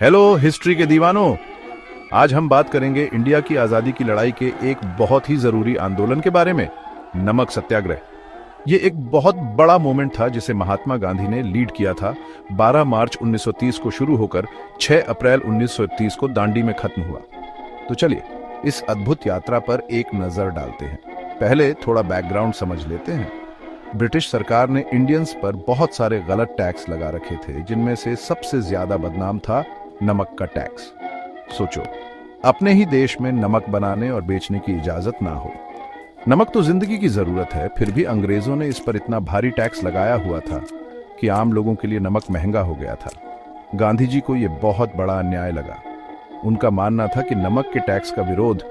Hello history के दीवानों। आज हम बात करेंगे इंडिया की आजादी की लड़ाई के एक बहुत ही जरूरी आंदोलन के बारे में, नमक सत्याग्रह। ये एक बहुत बड़ा मोमेंट था जिसे महात्मा गांधी ने लीड किया था। 12 मार्च 1930 को शुरू होकर 6 अप्रैल 1931 को दांडी में खत्म हुआ। तो चलिए इस अद्भुत यात्रा पर एक नजर डालते हैं। पहले थोड़ा बैकग्राउंड समझ लेते हैं। ब्रिटिश सरकार ने इंडियंस पर बहुत सारे गलत टैक्स लगा रखे थे, जिनमें से सबसे ज्यादा बदनाम था नमक का टैक्स। सोचो, अपने ही देश में नमक बनाने और बेचने की इजाजत ना हो। नमक तो जिंदगी की जरूरत है, फिर भी अंग्रेजों ने इस पर इतना भारी टैक्स लगाया हुआ था कि आम लोगों के लिए नमक महंगा हो गया था। गांधी जी को यह बहुत बड़ा अन्याय लगा। उनका मानना था कि नमक के टैक्स का विरोध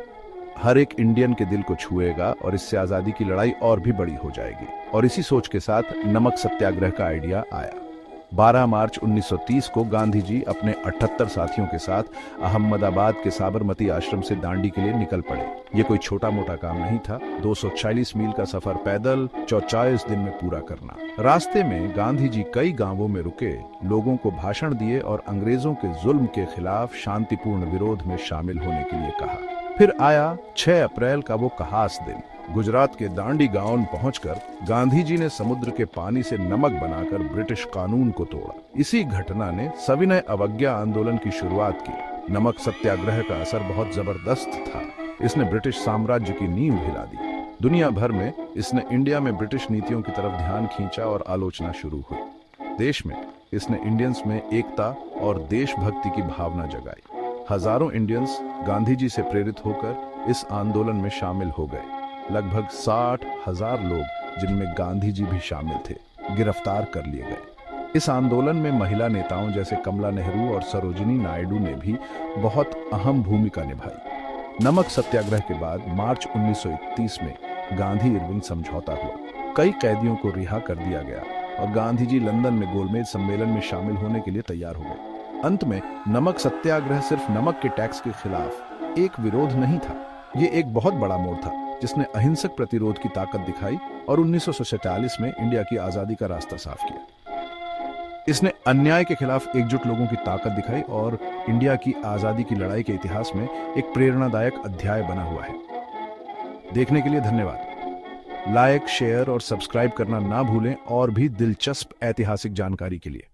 हर एक इंडियन के दिल को छुएगा और इससे आजादी की लड़ाई और भी बड़ी हो जाएगी। और इसी सोच के साथ नमक सत्याग्रह का आइडिया आया। 12 मार्च 1930 को गांधी जी अपने 78 साथियों के साथ अहमदाबाद के साबरमती आश्रम से दांडी के लिए निकल पड़े। ये कोई छोटा मोटा काम नहीं था। 240 मील का सफर पैदल 44 दिन में पूरा करना। रास्ते में गांधी जी कई गांवों में रुके, लोगों को भाषण दिए और अंग्रेजों के जुल्म के खिलाफ शांतिपूर्ण विरोध में शामिल होने के लिए कहा। फिर आया 6 अप्रैल का वो खास दिन। गुजरात के दांडी गांव पहुंचकर गांधी जी ने समुद्र के पानी से नमक बनाकर ब्रिटिश कानून को तोड़ा। इसी घटना ने सविनय अवज्ञा आंदोलन की शुरुआत की। नमक सत्याग्रह का असर बहुत जबरदस्त था। इसने ब्रिटिश साम्राज्य की नींव हिला दी। दुनिया भर में इसने इंडिया में ब्रिटिश नीतियों की तरफ ध्यान खींचा और आलोचना शुरू हुई। देश में इसने इंडियंस में एकता और देशभक्ति की भावना जगाई। हजारों इंडियंस गांधी जी से प्रेरित होकर इस आंदोलन में शामिल हो गए। लगभग 60,000 लोग, जिनमें गांधी जी भी शामिल थे, गिरफ्तार कर लिए गए। इस आंदोलन में महिला नेताओं जैसे कमला नेहरू और सरोजिनी नायडू ने भी बहुत अहम भूमिका निभाई। नमक सत्याग्रह के बाद मार्च 1931 में गांधी इरविन समझौता हुआ। कई कैदियों को रिहा कर दिया गया और गांधी जी लंदन में गोलमेज सम्मेलन में शामिल होने के लिए तैयार हो गए। अंत में नमक सत्याग्रह सिर्फ नमक के टैक्स के खिलाफ एक विरोध नहीं था, ये एक बहुत बड़ा मोड़ था जिसने अहिंसक प्रतिरोध की ताकत दिखाई और 1947 में इंडिया की आजादी का रास्ता साफ किया। इसने अन्याय के खिलाफ एकजुट लोगों की ताकत दिखाई और इंडिया की आजादी की लड़ाई के इतिहास में एक प्रेरणादायक अध्याय बना हुआ है। देखने के लिए धन्यवाद। लाइक, शेयर और सब्सक्राइब करना ना भूलें और भी दिलचस्प ऐतिहासिक जानकारी के लिए।